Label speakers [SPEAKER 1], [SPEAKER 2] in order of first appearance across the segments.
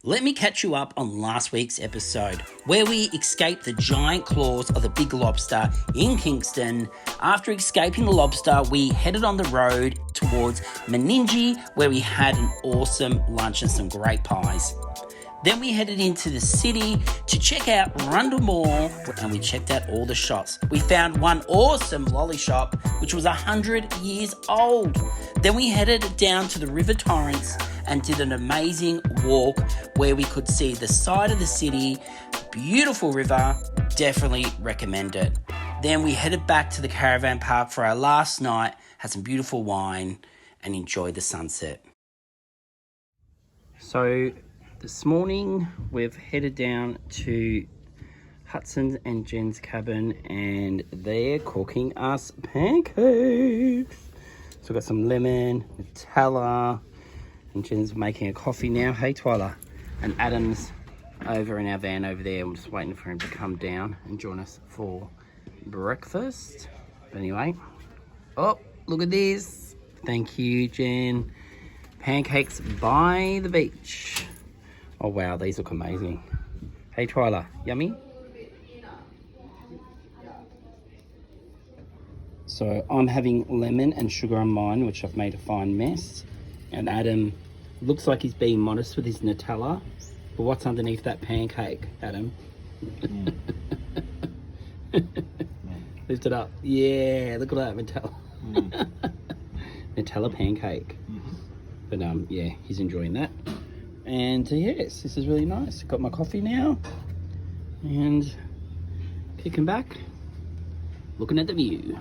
[SPEAKER 1] Let me catch you up on last week's episode, where we escaped the giant claws of the big lobster in Kingston. After escaping the lobster, we headed on the road towards Meningie, where we had an awesome lunch and some great pies. Then we headed into the city to check out Rundle Mall, and we checked out all the shops. We found one awesome lolly shop, which was 100 years old. Then we headed down to the River Torrens and did an amazing walk where we could see the side of the city, beautiful river, definitely recommend it. Then we headed back to the caravan park for our last night, had some beautiful wine and enjoyed the sunset. So this morning we've headed down to Hudson's and Jen's cabin and they're cooking us pancakes. So we've got some lemon, Nutella, and Jen's making a coffee now. Hey Twyla. And Adam's over in our van over there. I'm just waiting for him to come down and join us for breakfast. But anyway, oh, look at this. Thank you, Jen. Pancakes by the beach. Oh wow, these look amazing. Hey Twyla, yummy? So I'm having lemon and sugar on mine, which I've made a fine mess. And Adam looks like he's being modest with his Nutella. But what's underneath that pancake, Adam? Lift it up. Yeah, look at that Nutella. Nutella pancake. But yeah, he's enjoying that. And yes, this is really nice. Got my coffee now and kicking back, looking at the view.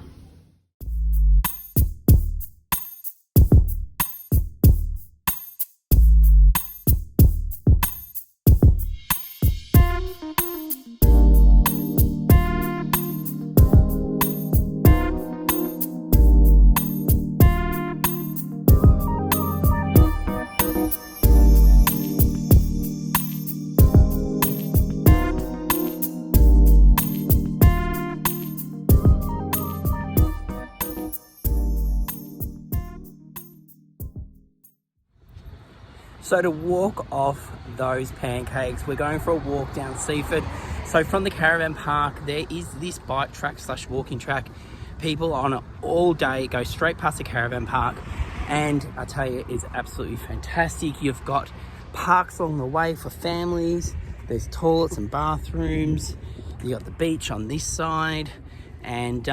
[SPEAKER 1] So to walk off those pancakes, we're going for a walk down Seaford. So from the caravan park, there is this bike track / walking track. People on it all day, go straight past the caravan park. And I tell you, it's absolutely fantastic. You've got parks along the way for families. There's toilets and bathrooms. You got the beach on this side. And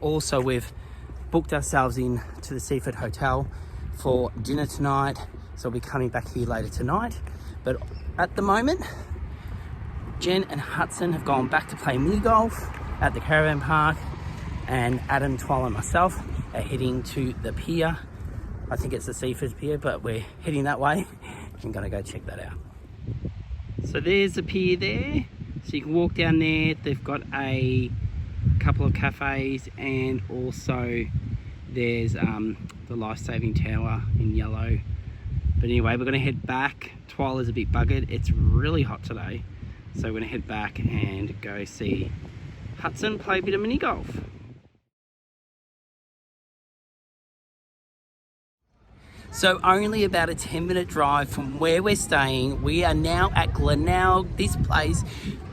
[SPEAKER 1] also we've booked ourselves in to the Seaford Hotel for dinner tonight. So we'll be coming back here later tonight. But at the moment, Jen and Hudson have gone back to play mini golf at the caravan park. And Adam, Twyla and myself are heading to the pier. I think it's the Seaford pier, but we're heading that way. I'm gonna go check that out. So there's the pier there. So you can walk down there. They've got a couple of cafes and also there's the life-saving tower in yellow. But anyway, we're going to head back. Twyla's a bit buggered. It's really hot today. So we're going to head back and go see Hudson play a bit of mini golf. So only about a 10-minute drive from where we're staying. We are now at Glenelg. This place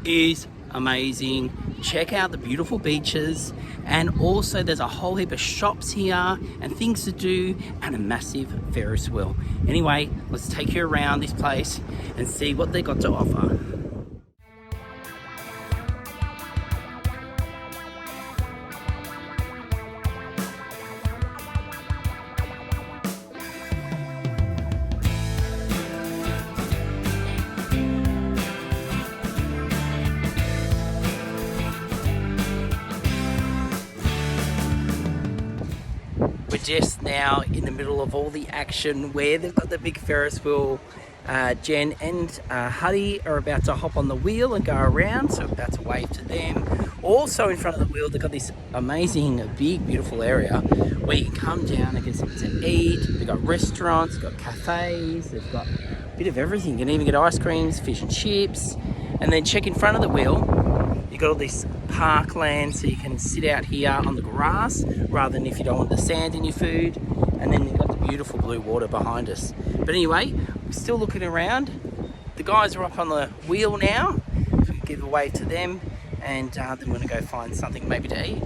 [SPEAKER 1] is amazing. Check out the beautiful beaches, and also there's a whole heap of shops here and things to do and a massive Ferris wheel. Anyway, let's take you around this place and see what they got to offer. We're just now in the middle of all the action where they've got the big Ferris wheel. Jen and Huddy are about to hop on the wheel and go around, so we're about to wave to them. Also in front of the wheel, they've got this amazing, big, beautiful area where you can come down and get something to eat. They've got restaurants, they've got cafes, they've got a bit of everything. You can even get ice creams, fish and chips. And then check in front of the wheel, you've got all this parkland, so you can sit out here on the grass rather than if you don't want the sand in your food. And then you've got the beautiful blue water behind us. But anyway, we're still looking around. the guys are up on the wheel now. Give a wave to them, and then we're going to go find something maybe to eat.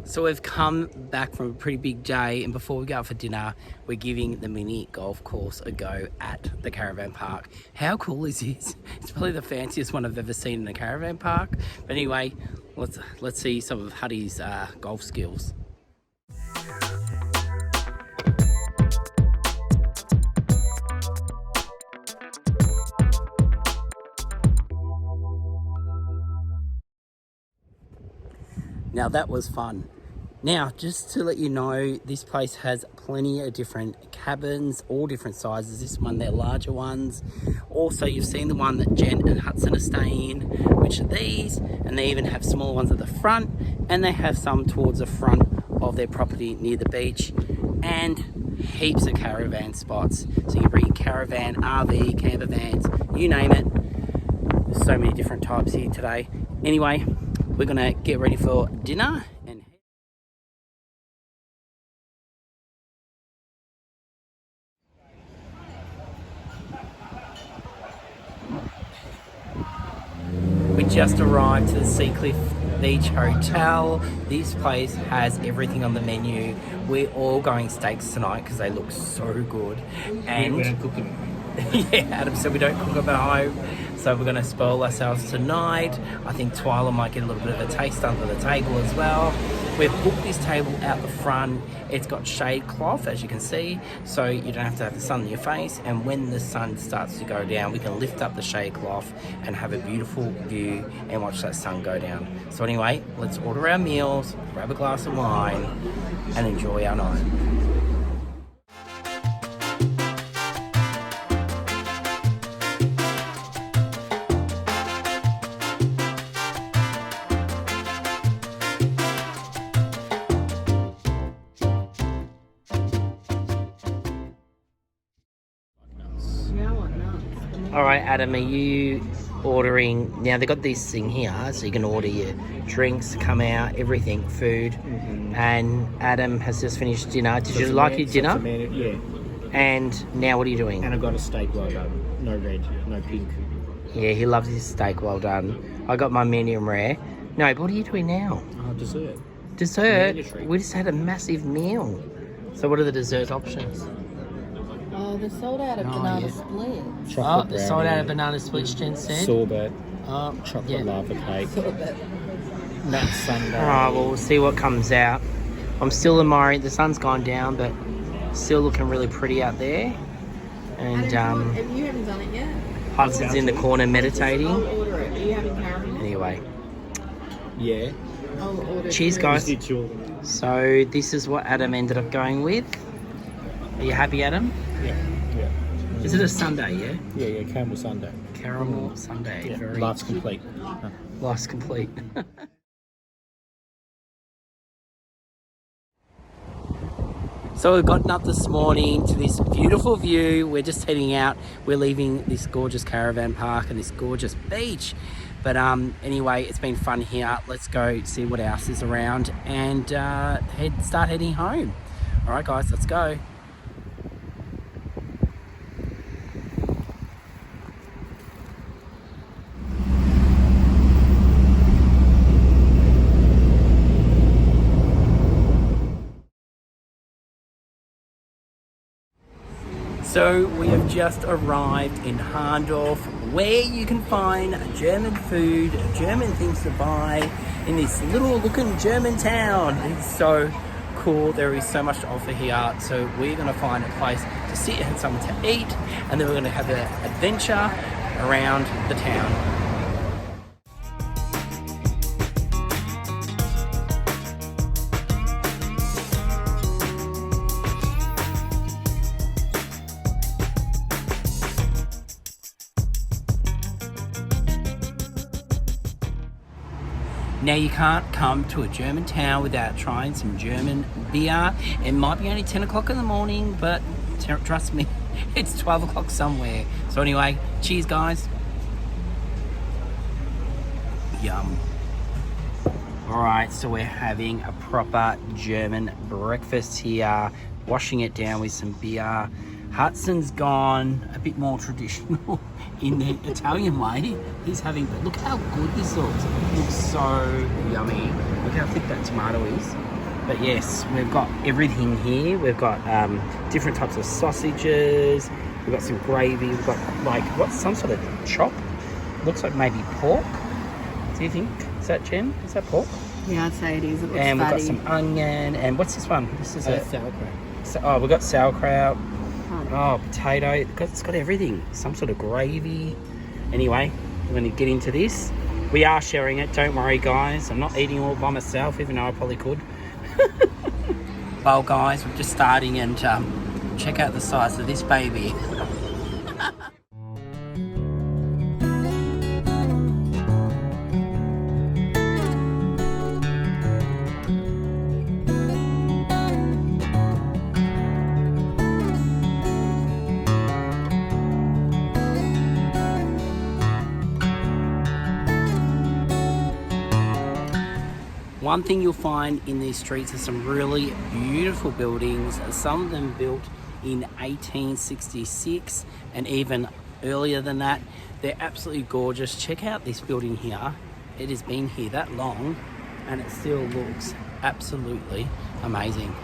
[SPEAKER 1] So we've come back from a pretty big day, and before we go out for dinner, we're giving the mini golf course a go at the caravan park. How cool is this? It's probably the fanciest one I've ever seen in a caravan park. But anyway, let's see some of Huddy's golf skills. Now that was fun. Now, just to let you know, this place has plenty of different cabins, all different sizes. This one, they're larger ones. Also, you've seen the one that Jen and Hudson are staying in, which are these, and they even have smaller ones at the front, and they have some towards the front of their property near the beach, and heaps of caravan spots. So you can bring caravan, RV, camper vans, you name it. There's so many different types here today. Anyway, we're gonna get ready for dinner. We just arrived to the Seacliff Beach Hotel. This place has everything on the menu. We're all going steaks tonight because they look so good. And
[SPEAKER 2] we don't cook them.
[SPEAKER 1] yeah, Adam said we don't cook them at home. So we're going to spoil ourselves tonight. I think Twyla might get a little bit of a taste under the table as well. We've booked this table out the front. It's got shade cloth, as you can see, so you don't have to have the sun in your face. And when the sun starts to go down, we can lift up the shade cloth and have a beautiful view and watch that sun go down. So anyway, let's order our meals, grab a glass of wine, and enjoy our night. All right, Adam, are you ordering? Now they've got this thing here, so you can order your drinks, come out, everything, food. Mm-hmm. And Adam has just finished dinner. Did you like your dinner?
[SPEAKER 2] Yeah.
[SPEAKER 1] And now what are you doing?
[SPEAKER 2] And I got a steak well done. No red, no pink.
[SPEAKER 1] Yeah, he loves his steak well done. I got my medium rare. No, but what are you doing now?
[SPEAKER 2] Dessert.
[SPEAKER 1] Dessert? We just had a massive meal. So what are the dessert options?
[SPEAKER 3] Oh, they're sold out of banana split.
[SPEAKER 2] Chocolate
[SPEAKER 1] they're sold out of banana splits, Jen said.
[SPEAKER 2] Sorbet. Chocolate lava cake.
[SPEAKER 3] Sorbet.
[SPEAKER 2] Nut sundae.
[SPEAKER 1] Alright, well, we'll see what comes out. I'm still admiring. The sun's gone down, but still looking really pretty out there. And
[SPEAKER 3] you haven't done it yet.
[SPEAKER 1] Hudson's in the corner meditating.
[SPEAKER 3] I'll order it. Are you having caravan?
[SPEAKER 1] Anyway.
[SPEAKER 2] Yeah.
[SPEAKER 3] I'll order.
[SPEAKER 1] Cheers, guys. So this is what Adam ended up going with. Are you happy, Adam?
[SPEAKER 2] Yeah.
[SPEAKER 1] Is it a sundae, yeah?
[SPEAKER 2] Yeah, caramel sundae.
[SPEAKER 1] Caramel sundae.
[SPEAKER 2] Yeah.
[SPEAKER 1] Very
[SPEAKER 2] Life's complete.
[SPEAKER 1] Life's complete. So we've gotten up this morning to this beautiful view. We're just heading out. We're leaving this gorgeous caravan park and this gorgeous beach. But anyway, it's been fun here. Let's go see what else is around and start heading home. All right, guys, let's go. So we have just arrived in Hahndorf, where you can find German food, German things to buy in this little looking German town. It's so cool. There is so much to offer here. So we're going to find a place to sit and something to eat, and then we're going to have an adventure around the town. Now, you can't come to a German town without trying some German beer. It might be only 10 o'clock in the morning, but trust me, it's 12 o'clock somewhere. So anyway, cheers, guys. Yum. All right, so we're having a proper German breakfast here, washing it down with some beer. Hudson's gone a bit more traditional in the Italian way. He's having, but look how good this looks. It looks so yummy. Look how thick that tomato is. But yes, we've got everything here. We've got different types of sausages. We've got some gravy. We've got like, what's some sort of chop? Looks like maybe pork. Do you think? Is that Jen? Is that pork?
[SPEAKER 3] Yeah, I'd say it is. It looks
[SPEAKER 1] and we've got
[SPEAKER 3] fatty.
[SPEAKER 1] some onion. And what's this one? This is a
[SPEAKER 2] sauerkraut.
[SPEAKER 1] Oh, we've got sauerkraut. Oh, potato. It's got everything. Some sort of gravy. Anyway, we're going to get into this. We are sharing it. Don't worry, guys. I'm not eating all by myself, even though I probably could. Well, guys, we're just starting, and check out the size of this baby. One thing you'll find in these streets are some really beautiful buildings, some of them built in 1866 and even earlier than that. They're absolutely gorgeous. Check out this building here. It has been here that long and it still looks absolutely amazing.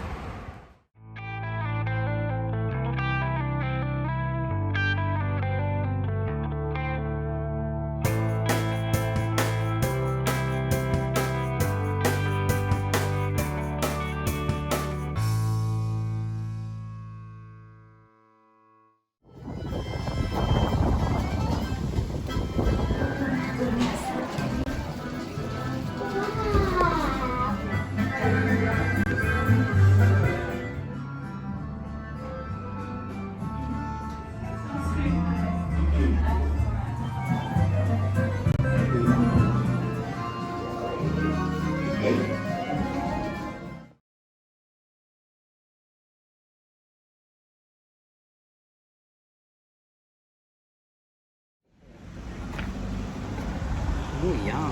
[SPEAKER 1] Oh, yum.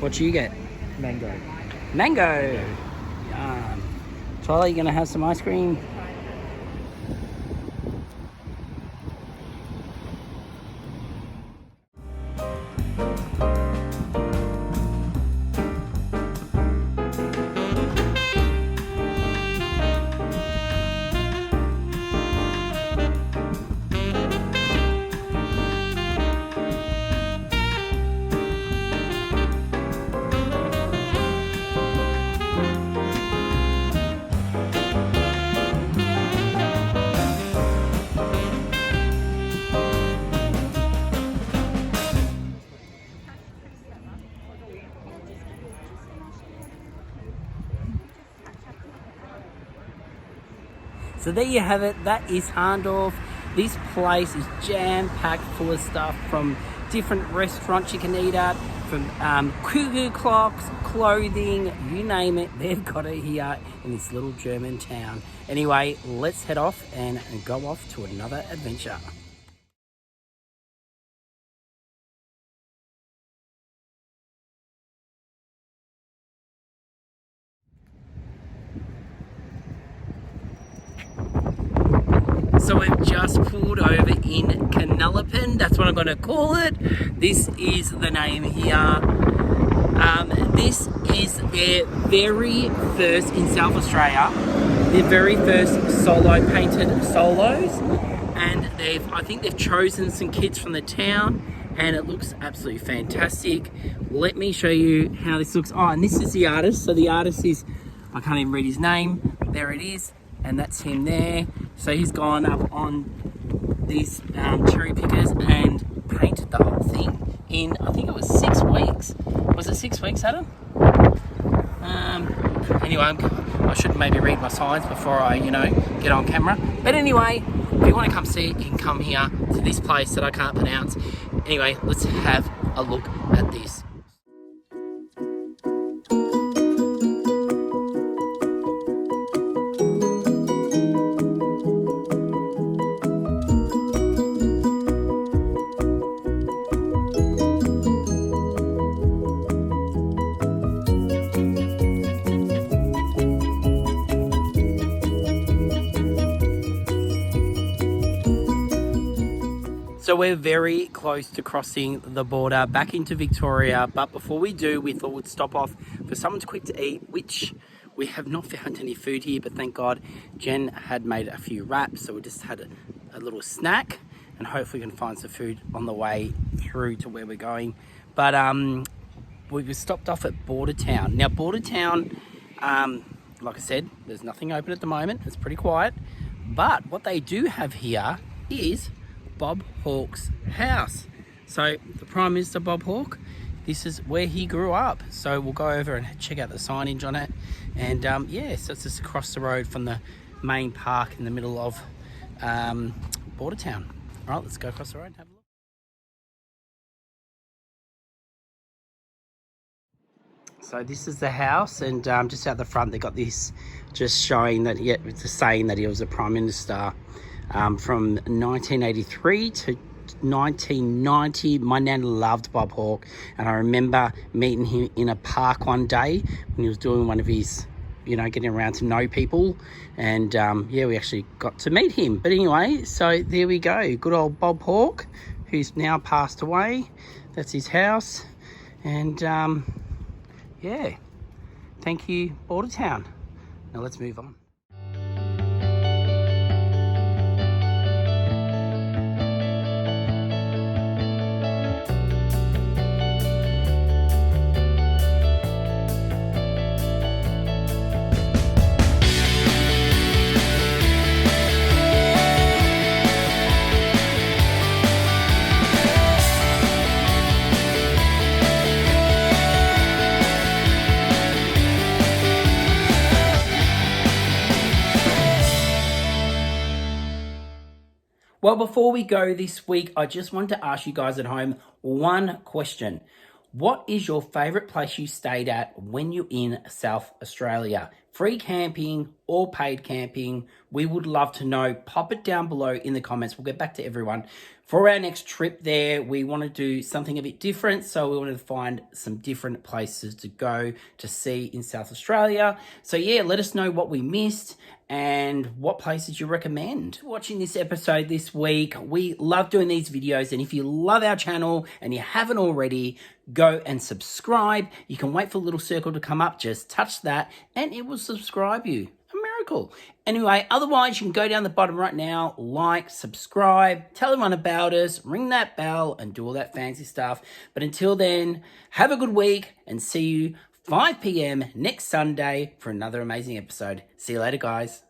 [SPEAKER 1] What you get?
[SPEAKER 2] Mango.
[SPEAKER 1] Mango! Yum. Twyla, you gonna have some ice cream? So there you have it. That is Hahndorf. This place is jam-packed full of stuff from different restaurants you can eat at, from cuckoo clocks, clothing, you name it. They've got it here in this little German town. Anyway, let's head off and go off to another adventure. So we've just pulled over in Coonalpyn. That's what I'm going to call it. This is the name here. This is their very first in South Australia, their very first solo painted solos, and I think they've chosen some kids from the town, and it looks absolutely fantastic. Let me show you how this looks. Oh, and this is the artist. So the artist is, I can't even read his name. There it is, and that's him there. So he's gone up on these cherry pickers and painted the whole thing in, I think it was 6 weeks. Was it 6 weeks, Adam? Anyway, I should maybe read my signs before I, get on camera. But anyway, if you want to come see it, you can come here to this place that I can't pronounce. Anyway, let's have a look at this. So we're very close to crossing the border back into Victoria, but before we do, we thought we'd stop off for something quick to eat, which we have not found any food here, but thank God Jen had made a few wraps, so we just had a little snack, and hopefully we can find some food on the way through to where we're going. But we stopped off at Bordertown. Now Bordertown, like I said, there's nothing open at the moment, it's pretty quiet, but what they do have here is Bob Hawke's house. So the Prime Minister Bob Hawke, this is where he grew up. So we'll go over and check out the signage on it. And yeah, so it's just across the road from the main park in the middle of Bordertown. All right, let's go across the road and have a look. So this is the house, and just out the front they got this just showing that it's a saying that he was a Prime Minister from 1983 to 1990. My nan loved Bob Hawke, and I remember meeting him in a park one day when he was doing one of his, getting around to know people, and yeah, we actually got to meet him. But anyway, so there we go, good old Bob Hawke, who's now passed away. That's his house, and yeah, thank you, Bordertown. Now let's move on. Well, before we go this week, I just want to ask you guys at home one question. What is your favourite place you stayed at when you're in South Australia? Free camping or paid camping? We would love to know. Pop it down below in the comments. We'll get back to everyone. For our next trip there, we want to do something a bit different. So we wanted to find some different places to go to see in South Australia. So yeah, let us know what we missed and what places you recommend. Watching this episode this week, we love doing these videos, and if you love our channel and you haven't already, go and subscribe. You can wait for a little circle to come up, just touch that and it will subscribe you. A miracle. Anyway, otherwise you can go down the bottom right now, like, subscribe, tell everyone about us, ring that bell and do all that fancy stuff. But until then, have a good week and see you 5 p.m. next Sunday for another amazing episode. See you later, guys.